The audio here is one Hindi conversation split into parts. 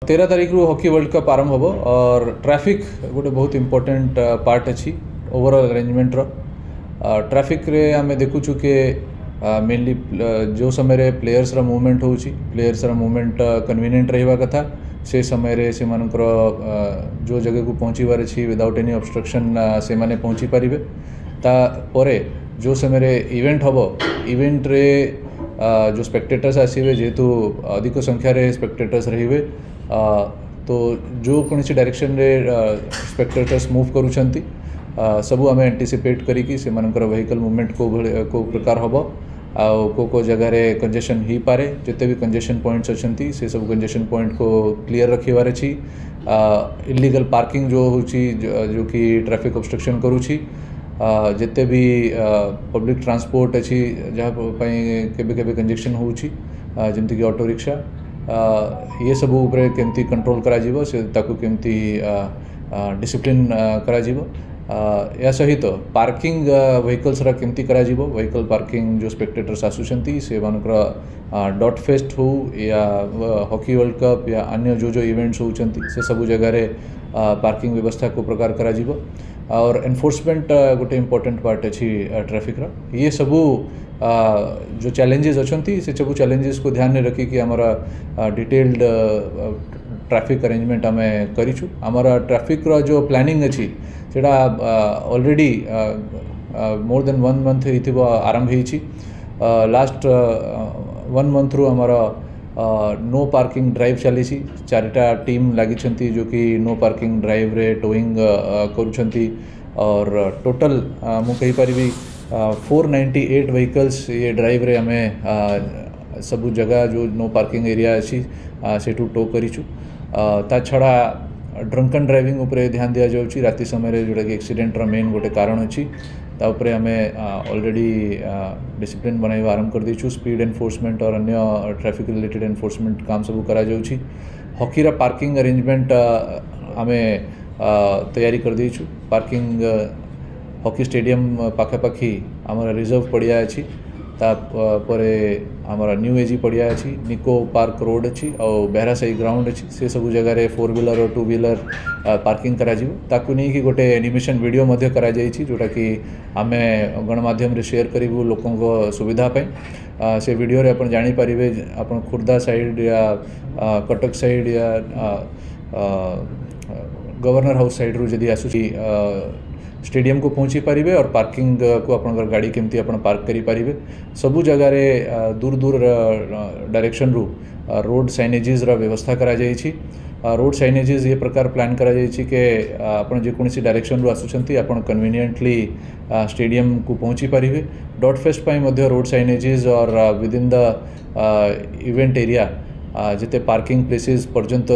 13 तारीख रु हॉकी वर्ल्ड कप आरंभ हम और ट्रैफिक गोटे बहुत इम्पोर्टेंट पार्ट अच्छी ओवरऑल अरेंजमेंट ट्रैफिक रे आम देखुचु कि मेनली जो समय प्लेयर्स मूवमेंट हो प्लेयर्स मूवमेंट कन्वीनियंट रहा कथा से समय से मानकर जो जगह को पहुँचबार अच्छी विदाउट एनी ऑब्स्ट्रक्शन से माने पहुँची पारे तापर जो समय इवेंट हम इवेंट रे जो स्पेक्टेटर्स आसवे जेहेतु अधिक संख्यार स्पेक्टेटर्स रे तो जो कौन डायरेक्शन रे स्पेक्टेटर्स मूव करुँच सबू आम एंटीसिपेट करी से व्हीकल मूवमेंट को प्रकार हम को जगह कंजेशन हो पारे जिते भी कंजेशन पॉइंट्स अच्छा से सब कंजेशन पॉइंट को क्लीयर रखिबार अच्छी इलीगल पार्किंग जो होची जो कि ट्रैफिक ऑब्स्ट्रक्शन करुँची जिते भी पब्लिक ट्रांसपोर्ट अच्छी जहाँ केबे कंजेशन होची जमती कि ऑटो रिक्शा ये सब उपरे केमती कंट्रोल करा जीवो से ताकू केमती डिसिप्लिन करा जीवो या सहित पार्किंग व्हीकल्स रा केमती करा जीवो व्हीकल पार्किंग जो स्पेक्टेटर्स आसुचंती से मानकर डॉट फेस्ट हो या हॉकी वर्ल्ड कप या अन्य जो इवेंट्स होचंती से सब जगह रे पार्किंग व्यवस्था को प्रकार करा जीवो और एनफोर्समेंट गोटे इम्पोर्टेंट पार्ट अच्छी ट्रैफिक रा ये सबू जो चैलेंजेस अच्छी से सब चैलेंजेस को ध्यान में रखी कि हमारा डिटेल्ड ट्रैफिक अरेंजमेंट आम करूँ हमारा ट्रैफिक रा जो प्लानिंग अच्छी सेटा ऑलरेडी मोर देन 1 मंथ हो आरंभ हो लास्ट 1 मंथ रु हमारा नो पार्किंग ड्राइव चली 4टा टीम लगी जो कि नो पार्किंग ड्राइव रे टोइंग करुँच और टोटल मुझे पारि 498 व्हीकल्स ये ड्राइव रे हमें सब जगह जो नो पार्किंग एरिया अच्छी से टो करूँ ता छड़ा ड्रंकन ड्राइविंग उपरे ध्यान दिया जाउची राति समय जोटा कि एक्सीडेंट मेन गोटे कारण अच्छी तापर आम ऑलरेडी डिसिप्लिन बनवा आरंभ कर दीचु स्पीड एनफोर्समेंट और अन्य ट्रैफिक रिलेटेड एनफोर्समेंट काम सब करा जाउची हॉकी पार्किंग अरेंजमेंट आम तैयारी कर दीचु पार्किंग हॉकी स्टेडियम पाखापाखी आमर रिजर्व पड़िया अच्छी तापरे आमर न्यू एजी पड़िया अच्छी निको पार्क रोड अच्छी और बेहरा साई ग्राउंड अच्छी से सब जगह 4 व्हीलर और 2 व्हीलर पार्किंग करा ताकू नहीं कि गोटे एनिमेशन वीडियो मध्य करा जाइछि जोटा कि आमे गणमाध्यम रे शेयर करिवु लोकों को सुविधा पे से वीडियो रे अपन जानि परिबे अपन खुर्दा साइड या कटक साइड या गवर्नर हाउस साइड रु जदि आसुची स्टेडियम को पहुँची पारे और पार्किंग को अपन गाड़ी केमती अपन पार्क करी पारे सबू जगह रे दूर दूर डायरेक्शन रु रोड साइनेजेस रा व्यवस्था करा जाइछि रोड साइनेजेस ये प्रकार प्लान करा जाइछि कि अपन जेकोसी डायरेक्शन रु आसुचंती अपन कन्वीनियंटली स्टेडियम को पहुँची पारे डॉट फेस्ट पाई मध्य रोड साइनेजेस और with in the event area जिते पार्किंग प्लेसेस पर्यंत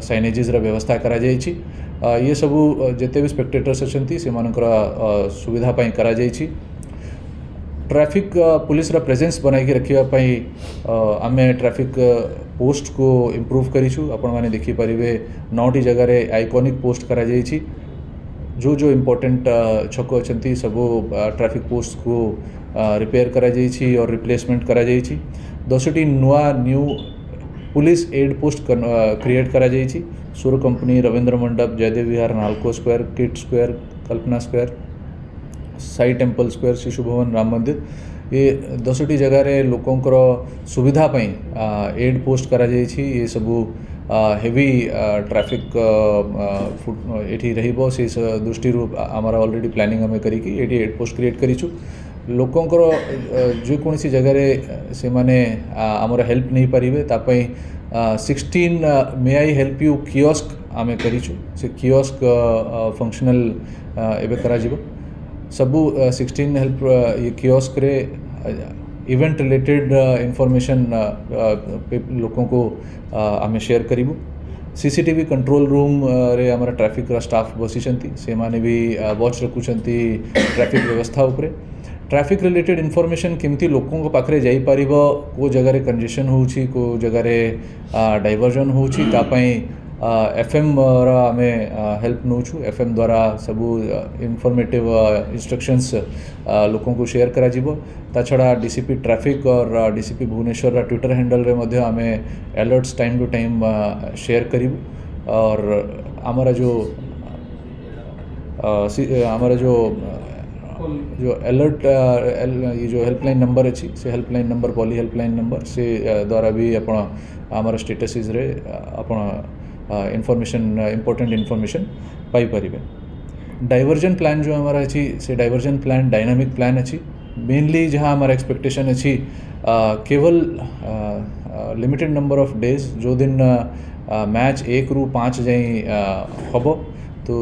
साइनेजेस रा व्यवस्था करा जाइछि ये सबू जिते भी स्पेक्टेटर्स अच्छी से सुविधा पाई करा जाइछि ट्रैफिक पुलिस रा प्रेजेंस बनाई रखापी आम ट्रैफिक पोस्ट को इम्प्रूव करूँ आपण मैंने देखिपारे 9टी जगह रे आइकॉनिक पोस्ट करा जाइछि जो इम्पोर्टेंट छक अच्छी सबू ट्रैफिक पोस्ट को रिपेयर करा जाइछि और रिप्लेसमेंट करा जाइछि 10टी new police aid post create करा जाइछि Surya company Rabindra Mandap Jaydev Vihar Nalco square KIIT square Kalpana square Sai temple square Shishu Bhawan Ram मंदिर ये 10टी जगह रे लोकों सुविधा पाई एड पोस्ट करा जाइछि ये सबू हेवी ट्रैफिक एठी रहिबो से दृष्टि आमर ऑलरेडी प्लानिंग आम करिकी एठी एड पोस्ट क्रिएट करिछु लोकोंकर जो कौन सी जगह रे से माने आमर हेल्प नहीं पारिबे तापई 16 मे आई हेल्प यू कियोस्क आम करिछु से कियोस्क फंक्शनल एबे करा जिवो सबू 16 हेल्प ये कियोस्क रे इवेंट रिलेटेड इंफॉर्मेशन लोकों को आम शेयर करिबु सीसीटीवी कंट्रोल रूम रे हमारा ट्रैफिक रा स्टाफ बसिचंती से माने भी वॉच रखुचंती ट्रैफिक व्यवस्था उपरे ट्रैफिक रिलेटेड इनफॉरमेशन केमती लोकों को पाखरे जाई पारिबो को जगह रे कंजेशन होउची को जगह रे डाइवर्जन होउची तापई एफएम आम हेल्प नौचु एफएम द्वारा सबू इनफॉर्मेटिव इंस्ट्रक्शंस लोक को शेयर करा जीवो ता छड़ा डीसीपी ट्रैफिक और डीसीपी भुवनेश्वर ट्विटर हैंडल रे मध्य आम alerts time to time share करूँ और हमारा जो अलर्ट ये जो हेल्पलाइन नंबर अच्छी से helpline number poly helpline number से द्वारा भी आमर स्टेटस रे इनफॉरमेशन इम्पोर्टेंट इनफॉरमेशन पाई परिबे। डाइवर्जन प्लान जो हमारा अच्छी से डाइवर्जन प्लान डायनामिक प्लान अच्छी मेनली जहाँ हमारा एक्सपेक्टेशन अच्छी केवल लिमिटेड नंबर ऑफ डेज जो दिन मैच 1 रू 5 जाए हम तो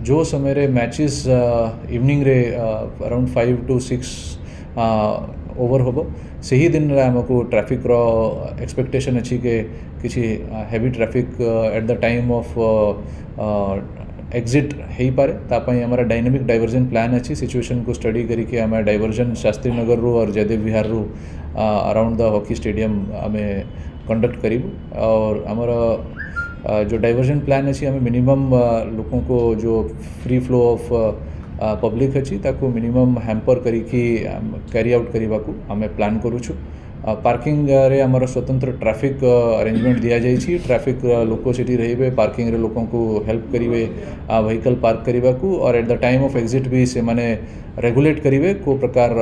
जो समय रे मैचेस इवनिंग रे अराउंड 5 to 6 ओवर हम से ही दिन आमको ट्रैफिक रो एक्सपेक्टेशन अच्छी के किसी heavy traffic at the time of exit हो पारे तापाई हमारा डायनामिक डाइवर्जन प्लान अच्छी सिचुएशन को स्टडी करके आम डाइवर्जन शास्त्री नगर रू और जयदेव विहार रू अराउंड द हॉकी स्टेडियम आम कंडक्ट करूँ और हमारा जो डाइवर्जन प्लान अच्छी आम मिनिमम लोगों को जो फ्री फ्लो ऑफ पब्लिक अच्छी ताको मिनिमम हैम्पर करिकी कैरी आउट करने को आम प्लान करूँ। पार्किंग रे आमर स्वतंत्र ट्रैफिक अरेंजमेंट दिया जाइए ट्रैफिक लोक सेठी रहिबे पार्किंग रे लोकों को हेल्प करिवे व्हीकल पार्क करने को और at the time of exit भी से माने रेगुलेट करिवे को प्रकार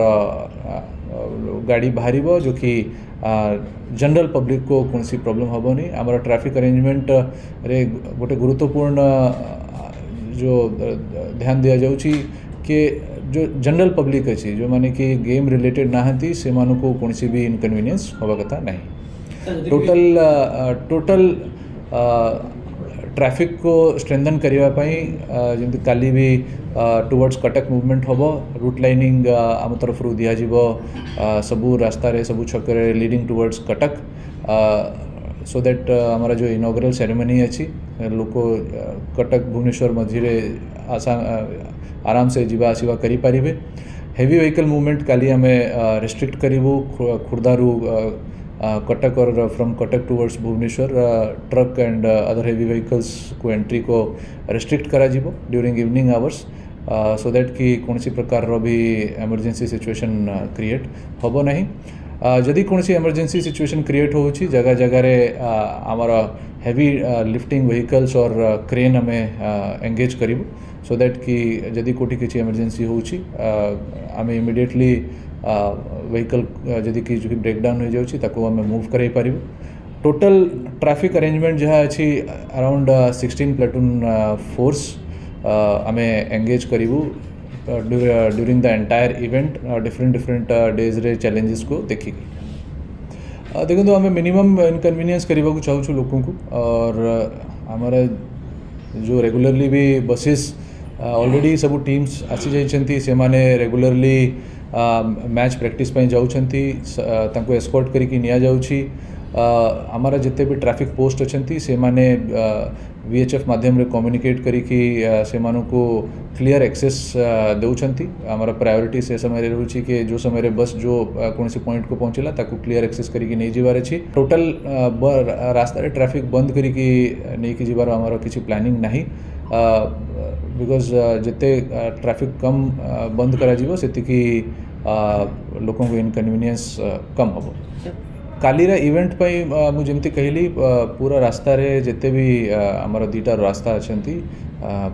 गाड़ी बाहर जो कि जनरल पब्लिक को कौन सी प्रॉब्लम हेनी आमर ट्रैफिक अरेंजमेंट रे गोटे गुरुत्वपूर्ण जो ध्यान दिया जाउची कि जो जनरल पब्लिक अच्छी जो माने कि गेम रिलेटेड नहांती से मानु को कौन सी भी इनकन्वीनियंस होगा कथा नहीं। टोटल ट्रैफिक को स्ट्रेंथन करने जमी काली भी टुवर्ड्स कटक मूवमेंट हम रूट लाइनिंग आम तरफ रू दिया सबू रास्ता रे सबू छक leading towards Cuttack so that हमारा जो इनॉग्रल सेरेमनी अच्छी लोक कटक भुवनेश्वर मझीरे आराम से जीवा आसवा करि पारिबे। हेवी व्हीकल मूवमेंट काली आम रेस्ट्रिक्ट करूँ खुर्दारू कटक और from Cuttack towards Bhubaneswar truck and other heavy vehicles को एंट्री को रेस्ट्रिक्ट करा जीवो during evening hours so that कि कौन सी प्रकार भी इमरजेंसी सिचुएशन क्रिएट हम नहीं। जदि कौन सी इमरजेंसी सिचुएशन क्रिएट हो जगह जगह रे आमर हेवी लिफ्टिंग व्हीकल्स और क्रेन आम एंगेज करूँ सो दैट कि जदि कोठी किसी इमरजेंसी होची आम इमिडिएटली व्हीकल जदि किसी ब्रेकडाउन हो जाउची ताको आम मूव कराई पारिबु। टोटल ट्रैफिक अरेंजमेंट जहाँ अच्छी अराउंड 16 प्लाटून फोर्स आम एंगेज करूँ during the entire event different days रे चैलेंजेस को देखिए देखो तो आम मिनिमम इनकन्वीनियंस करने को चाहूँ लोगों को और हमारा जो रेगुलरली भी बसेस ऑलरेडी सब टीम्स आसी जाइछंती से माने रेगुलरली मैच प्रैक्टिस पे जाउछंती तांको एस्कॉर्ट करिकी निया जाउछि हमारा जिते भी ट्रैफिक पोस्ट अच्छी से माने वीएचएफ माध्यम रे कम्युनिकेट करिकी से मानु को क्लियर एक्सेस देउछंती हमारा प्रायोरिटी से समय रहउछि कि जो समय रे बस जो कौन सी पॉइंट को पहुँचला ताको क्लियर एक्सेस करिकी नहीं जीवार अछि। टोटल रास्ता रे ट्रैफिक बंद करिकी नहीं कि जीवार हमारा किसी प्लानिंग नहीं बिकॉज जिते ट्रैफिक कम बंद करा जीवो सेतिकी लोकों को इनकन्वीनियंस कम हम। कालीरा इवेंट पाई मुझे कहली पूरा रास्ता रे जिते भी आमर दुईटा रास्ता अच्छी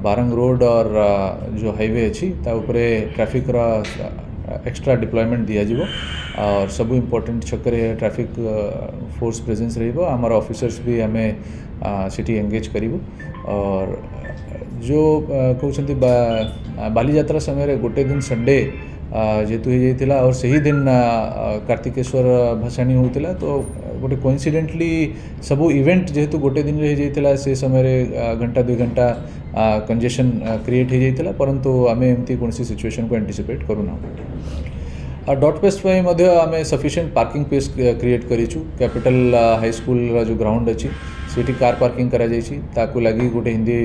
बारंग रोड और जो हाईवे अच्छी ता उपरे ट्रैफिक रा एक्स्ट्रा डिप्लॉयमेंट दिया जीवो और सब इम्पोर्टेंट छकरे ट्रैफिक फोर्स प्रेजेंस रहिबो आमर ऑफिसर्स भी आम सिटी एंगेज करूँ और जो कहते बाली यात्रा समय गोटे दिन संडे जेहेतु हो जाता और से ही दिन कार्तिकेश्वर भसाणी होता तो गोटे कोइंसिडेंटली सबू इवेंट जेहेतु गोटे दिन हो जाता से समय घंटा 2 घंटा कंजेशन क्रिएट हो जाता परंतु आम एमती कौन सी सिचुएशन को एंटीसिपेट करूना। डॉट पेस्ट आम सफिशिएंट पार्किंग प्लेस क्रिएट करूँ कैपिटल हाई स्कूल जो ग्राउंड अच्छी सेठी कार पार्किंग करा जाइछि ताकू लगी गोटे हिंदी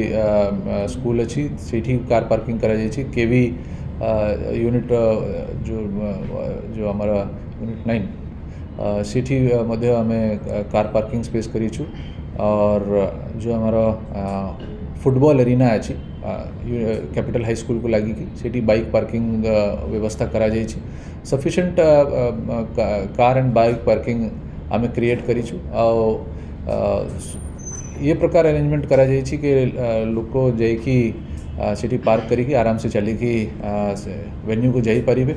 स्कूल अच्छी सेठी कार पार्किंग करा जाइछि केवी यूनिट जो हमारा यूनिट 9 सेठी मध्य आम कार पार्किंग स्पेस करूँ और जो हमारा फुटबॉल एरिना अच्छी कैपिटल हाई स्कूल को लगी कि सेठी बाइक पार्किंग व्यवस्था करा जाई छी sufficient car and bike parking आम क्रिएट करिछु ये प्रकार अरेंजमेंट करा जाई छी कि लोक जाइकी सेठी पार्क करिकी आराम से चलिकी वेन्यू को जाई परिबे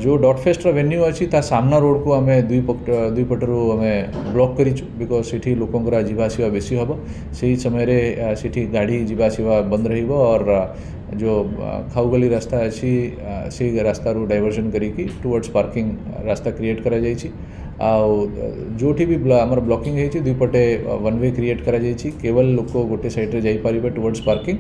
जो डॉट फेस्ट वेन्यू अच्छी ता सामना रोड को आम दुई पटर आम ब्लॉक करिछु बिकॉज सेठी लोकंकर जीवासीवा बेसी हम से समय सेठी गाड़ी जीवासीवा बंद रहिबो और जो खाउगली रास्ता अच्छी से रास्ता रू डाइवर्जन करिकी टुवर्ड्स पार्किंग रास्ता क्रिएट करा जाई छी जोठी भी आमर ब्लॉकिंग है दुई पटे वन वे क्रिएट करा जाई छी केवल लोक गोटे साइड रे जाई परिबे टुवर्ड्स पार्किंग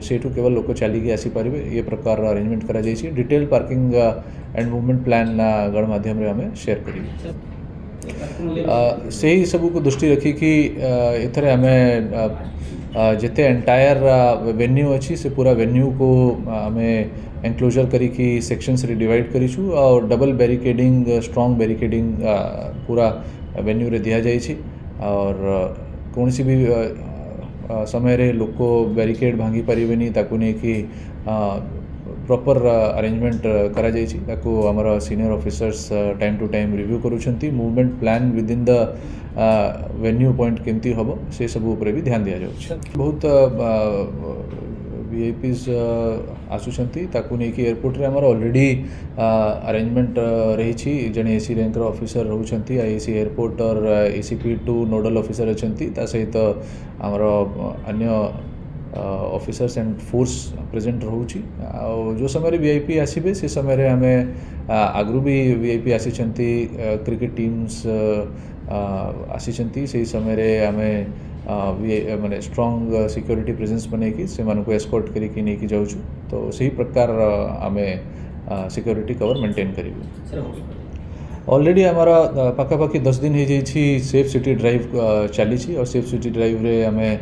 सेठू केवल लोक चलिकी आसी परिबे ये प्रकार अरेंजमेंट करा जाई छी detail parking and movement plan गणमाध्यम रे हमें शेयर करिबे से ही सबू को दृष्टि रखी कि एथरे हमें जिते एंटायर वेन्यू अच्छी से पूरा वेन्यू को हमें एनक्लोजर करी कि सेक्शंस रे डिवाइड करिछु और डबल बैरिकेडिंग स्ट्रॉन्ग बैरिकेडिंग पूरा वेन्यू रे दिया जाई छी और कौन सी भी समय रे लोक बैरिकेड भांगी पारिबेनी ताकू नहीं कि प्रॉपर अरेंजमेंट करा जाई छी ताकू हमर senior officers time to time review करूछंती movement plan within the venue point केमती हबो से सब ऊपर भी ध्यान दिया जाउछ बहुत वीआईपीज आसुछंती ताकू नहीं कि एयरपोर्ट रे हमर ऑलरेडी अरेंजमेंट रही छी जने एसी रैंक ऑफिसर रहउछंती आईएसी एयरपोर्ट और एसीपी2 नोडल ऑफिसर अछंती ता सहित हमर अन्य ऑफिसर्स एंड फोर्स प्रेजेंट रहउची जो समय वीआईपी आसीबे से समय हमें आगरू भी वीआईपी आसीछंती क्रिकेट टीम्स आसीछंती से समय हमें माने स्ट्रॉन्ग सिक्योरिटी प्रेजेंस बनेकी से मानको एस्कॉर्ट करिकी नहीं कि जाउछु तो सही प्रकार हमें सिक्योरिटी कवर मेंटेन करिबे ऑलरेडी हमारा पाखापाखी 10 दिन हो जाइए सेफ सिटी ड्राइव चली छी और सेफ सिटी ड्राइव रे हमें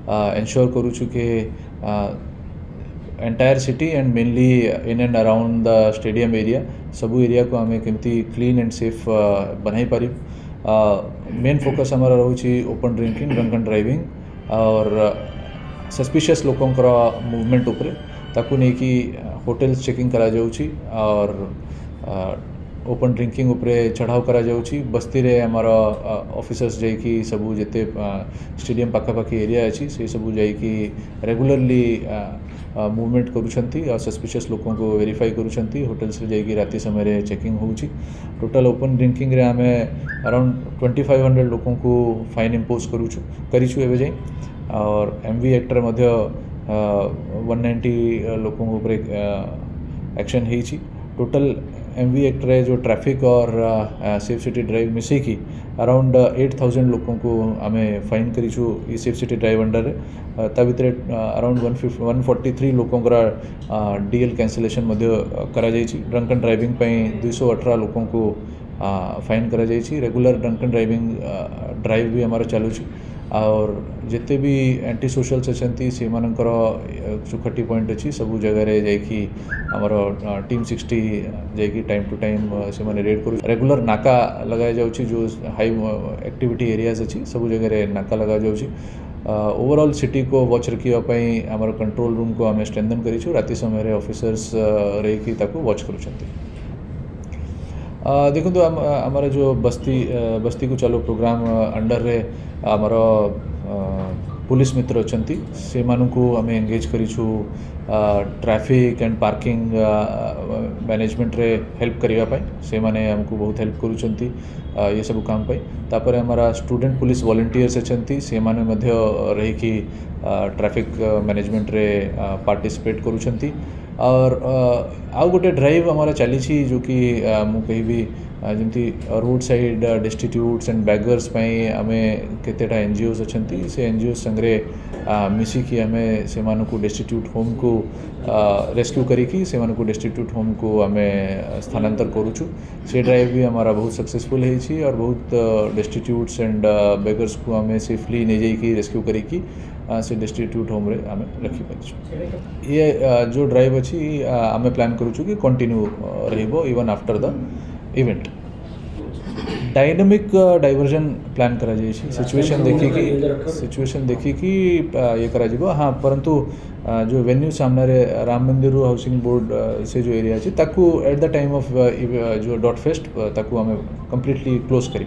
एंश्योर करूछु कि entire city and mainly in and around the stadium area सबू एरिया को हमें केमती क्लीन एंड सेफ बनाई पारि मेन फोकस हमारा रोची open drinking drunk and driving और सस्पिशियस लोकंकर मूवमेंट उपरे ताकू नहीं कि होटल्स चेकिंग करा जाउची और ओपन ड्रिंकिंग उपरे चढ़ाव करा जाउची बस्ती रे हमारा ऑफिसर्स जाइकी सबू जेते स्टेडियम पाखापाखी एरिया अच्छी से सबू जाइकी रेगुलरली मूवमेंट करूछंती और सस्पिशियस लोकों को वेरीफाई करूछंती होटल्स रे जाइकी राति समय रे चेकिंग होउची टोटल ओपन ड्रिंकिंग रे हमें अराउंड 2500 लोकों को फाइन इम्पोज करिछु एबे जाई और एमवी एक्ट रे मध्य 190 लोकों को ऊपर एक्शन हेछि टोटल एमवी एक्ट रे जो ट्रैफिक और सेफ सिटी ड्राइव मिसे की अराउंड 8000 लोकों को हमें फाइन करिछु ई सेफ सिटी ड्राइव अंडर रे ता भितरे अराउंड 143 लोकों का डीएल कैंसिलेशन मध्य करा जाइछि ड्रंक एंड ड्राइविंग पई 218 लोकों को फाइन करा जाइछि regular drunk and driving drive भी हमारा चालू छी और जिते भी एंटी सोशल्स अच्छी से चुखटी पॉइंट अच्छी सबू जगह रे जाइकी हमर टीम 60 जाइकी टाइम टू टाइम से माने रेड करू रेगुलर नाका लगाया जाउची जो हाई एक्टिविटी एरियाज अच्छी सबू जगह रे नाका लगा जाउची ओवरऑल सिटी को वॉच रखिया पई हमर कंट्रोल रूम को हमें स्ट्रेंथन करिछु राति समय रे ऑफिसर्स रही ताको वॉच करूछंती देखो तो हमारा जो बस्ती को चालू प्रोग्राम अंडर रे हमारा पुलिस मित्र अच्छी से मानू आम एंगेज करिछु ट्रैफिक एंड पार्किंग मैनेजमेंट रे हेल्प करिया पाई से माने हमको बहुत हेल्प करूछंती ये सब काम पाई तापर हमारा स्टूडेंट पुलिस वॉलंटियर्स अच्छी से माने मध्य रही कि ट्रैफिक मैनेजमेंट रे पार्टिसिपेट करूछंती और आउ गोटे ड्राइव हमारा चली जो कि मु कही भी जमती road side distributes and beggars पई आमे केतेटा एनजीओस अच्छी से एनजीओ संगे मिसिकी आमे से मानकु डिस्ट्रीब्यूट होम को रेस्क्यू करिकी से मानकु डिस्ट्रीब्यूट होम को आमे स्थानांतर करूछु से ड्राइव भी हमारा बहुत सक्सेसफुल है और बहुत डिस्ट्रीब्यूट्स एंड बैगर्स को आमे सेफली नहीं जाइकी रेस्क्यू करिकी से डिस्ट्रीब्यूट होम रे आमे रखी पारिछु ये जो ड्राइव अच्छी आमे प्लान करूछु कि कंटिन्यू रहिबो even after the event. Dynamic diversion plan करा जाए सिचुएशन देखिकी ये करा हाँ परंतु जो वेन्यू सामने राम मंदिर हाउसिंग बोर्ड से जो एरिया अच्छी ताकू एट द टाइम ऑफ जो डॉट फेस्ट ताकू आम कम्प्लीटली क्लोज करी।